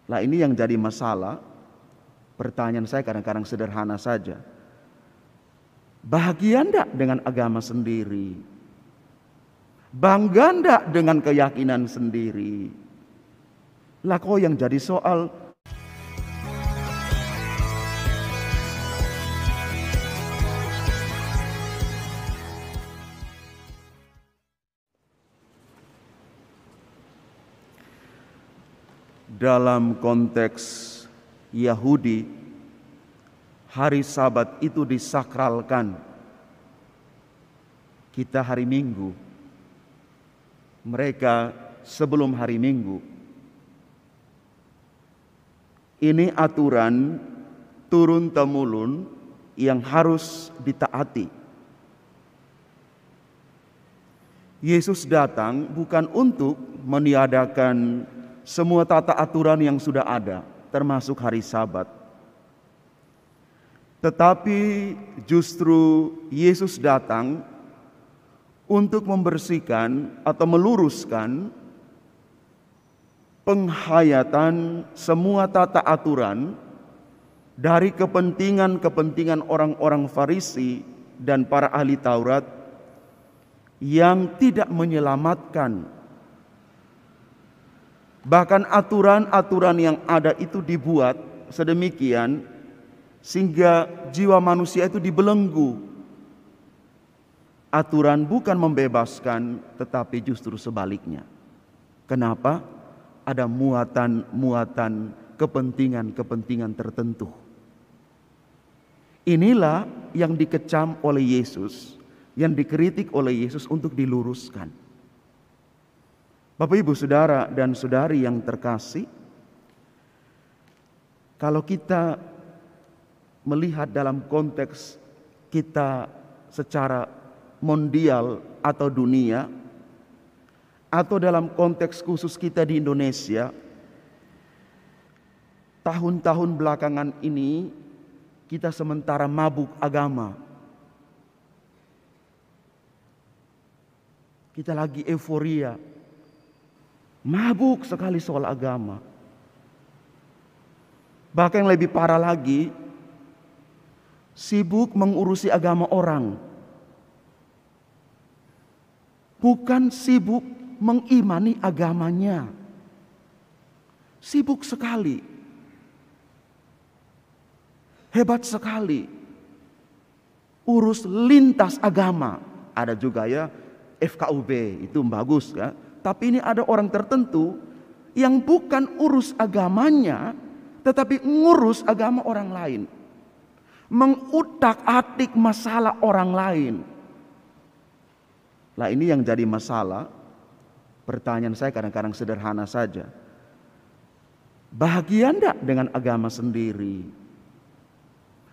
Lah ini yang jadi masalah. Pertanyaan saya kadang-kadang sederhana saja. Bahagia enggak dengan agama sendiri? Bangga enggak dengan keyakinan sendiri? Lah kok yang jadi soal dalam konteks Yahudi, hari Sabat itu disakralkan. Kita hari Minggu, mereka sebelum hari Minggu. Ini aturan turun-temurun yang harus ditaati. Yesus datang bukan untuk meniadakan semua tata aturan yang sudah ada, termasuk hari Sabat. Tetapi justru Yesus datang untuk membersihkan atau meluruskan penghayatan semua tata aturan dari kepentingan-kepentingan orang-orang Farisi dan para ahli Taurat yang tidak menyelamatkan. Bahkan aturan-aturan yang ada itu dibuat sedemikian sehingga jiwa manusia itu dibelenggu. Aturan bukan membebaskan, tetapi justru sebaliknya. Kenapa? Ada muatan-muatan kepentingan-kepentingan tertentu. Inilah yang dikecam oleh Yesus, yang dikritik oleh Yesus untuk diluruskan. Bapak, Ibu, Saudara dan Saudari yang terkasih, kalau kita melihat dalam konteks kita secara mondial atau dunia, atau dalam konteks khusus kita di Indonesia, tahun-tahun belakangan ini kita sementara mabuk agama. Kita lagi euforia, mabuk sekali soal agama. Bahkan yang lebih parah lagi, sibuk mengurusi agama orang, bukan sibuk mengimani agamanya. Sibuk sekali, hebat sekali, urus lintas agama. Ada juga ya FKUB, itu bagus ya. Tapi ini ada orang tertentu yang bukan urus agamanya, tetapi ngurus agama orang lain, mengutak-atik masalah orang lain. Lah ini yang jadi masalah. Pertanyaan saya kadang-kadang sederhana saja. Bahagia enggak dengan agama sendiri?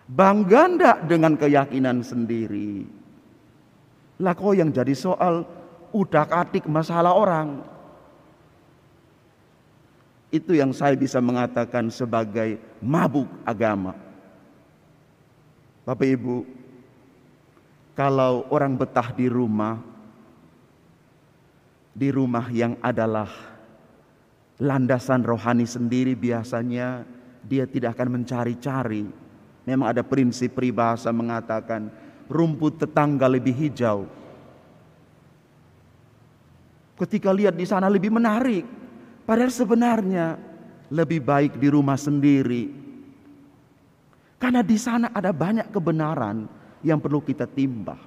Bangga enggak dengan keyakinan sendiri? Lah kok yang jadi soal utak-atik masalah orang? Itu yang saya bisa mengatakan sebagai mabuk agama. Bapak Ibu, kalau orang betah di rumah yang adalah landasan rohani sendiri, biasanya dia tidak akan mencari-cari. Memang ada prinsip peribahasa mengatakan rumput tetangga lebih hijau. Ketika lihat di sana lebih menarik, padahal sebenarnya lebih baik di rumah sendiri. Karena di sana ada banyak kebenaran yang perlu kita timbang.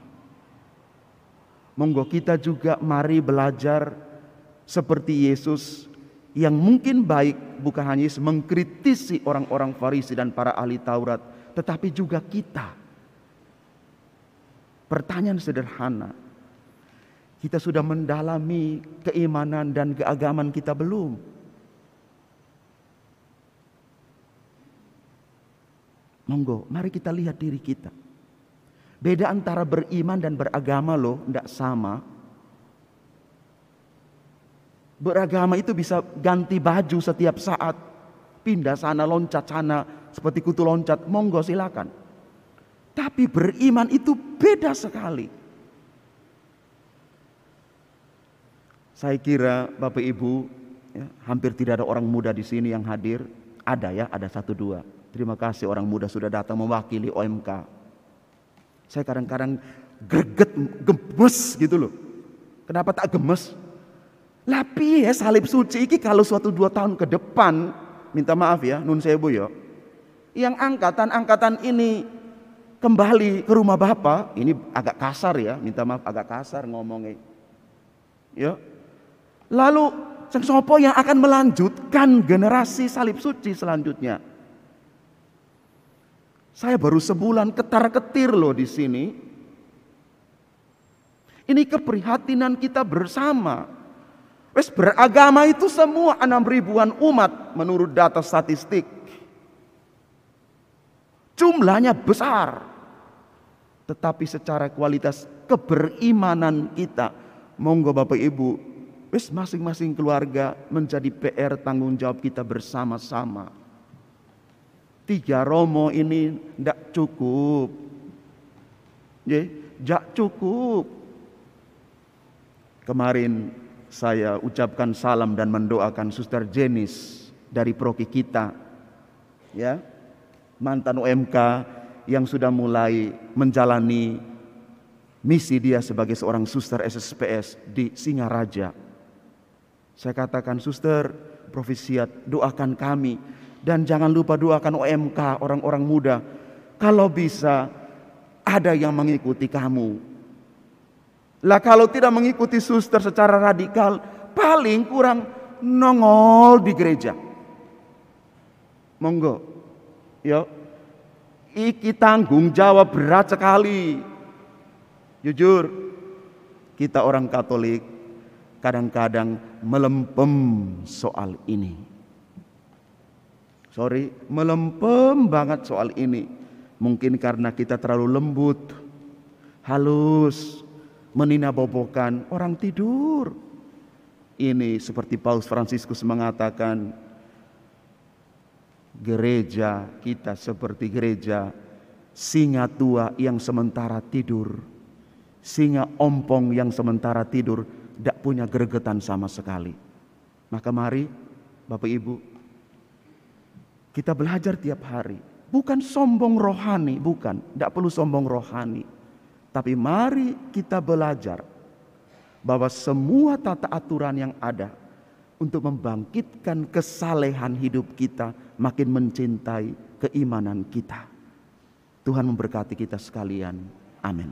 Monggo kita juga mari belajar seperti Yesus, yang mungkin baik bukan hanya mengkritisi orang-orang Farisi dan para ahli Taurat, tetapi juga kita. Pertanyaan sederhana, kita sudah mendalami keimanan dan keagamaan kita belum? Monggo, mari kita lihat diri kita. Beda antara beriman dan beragama loh, tidak sama. Beragama itu bisa ganti baju setiap saat, pindah sana, loncat sana, seperti kutu loncat, monggo silakan. Tapi beriman itu beda sekali. Saya kira Bapak Ibu Ya, hampir tidak ada orang muda di sini yang hadir. Ada ya, ada 1-2. Terima kasih orang muda sudah datang mewakili OMK. Saya kadang-kadang greget, gemes gitu loh. Kenapa tak gemes? Lah piye salib suci iki kalau suatu 2 tahun ke depan, minta maaf ya, nun sewu ya. Yang angkatan-angkatan ini kembali ke rumah Bapa, ini agak kasar ya, minta maaf agak kasar ngomongnya. Ya. Lalu sang sopo yang akan melanjutkan generasi salib suci selanjutnya. Saya baru sebulan ketar-ketir loh di sini. Ini keprihatinan kita bersama. Wes beragama itu semua 6.000-an umat menurut data statistik. Jumlahnya besar. Tetapi secara kualitas keberimanan kita, monggo Bapak Ibu, wes masing-masing keluarga menjadi PR tanggung jawab kita bersama-sama. 3 romo ini ndak cukup. Ndak cukup. Kemarin saya ucapkan salam dan mendoakan Suster Jenis dari proki kita. Ya. Mantan UMK yang sudah mulai menjalani misi dia sebagai seorang suster SSPS di Singaraja. Saya katakan, suster, profisiat, doakan kami. Dan jangan lupa doakan OMK, orang-orang muda. Kalau bisa, ada yang mengikuti kamu. Lah kalau tidak mengikuti suster secara radikal, paling kurang nongol di gereja. Monggo, yuk. Iki tanggung jawab berat sekali. Jujur, kita orang Katolik kadang-kadang melempem soal ini. Melempem banget soal ini. Mungkin karena kita terlalu lembut, halus, meninabobokan orang tidur. Ini seperti Paus Fransiskus mengatakan, gereja kita seperti gereja singa tua yang sementara tidur, singa ompong yang sementara tidur, tidak punya gregetan sama sekali. Maka mari Bapak Ibu, kita belajar tiap hari. Bukan sombong rohani, bukan, tidak perlu sombong rohani. Tapi mari kita belajar bahwa semua tata aturan yang ada untuk membangkitkan kesalehan hidup kita, makin mencintai keimanan kita. Tuhan memberkati kita sekalian. Amin.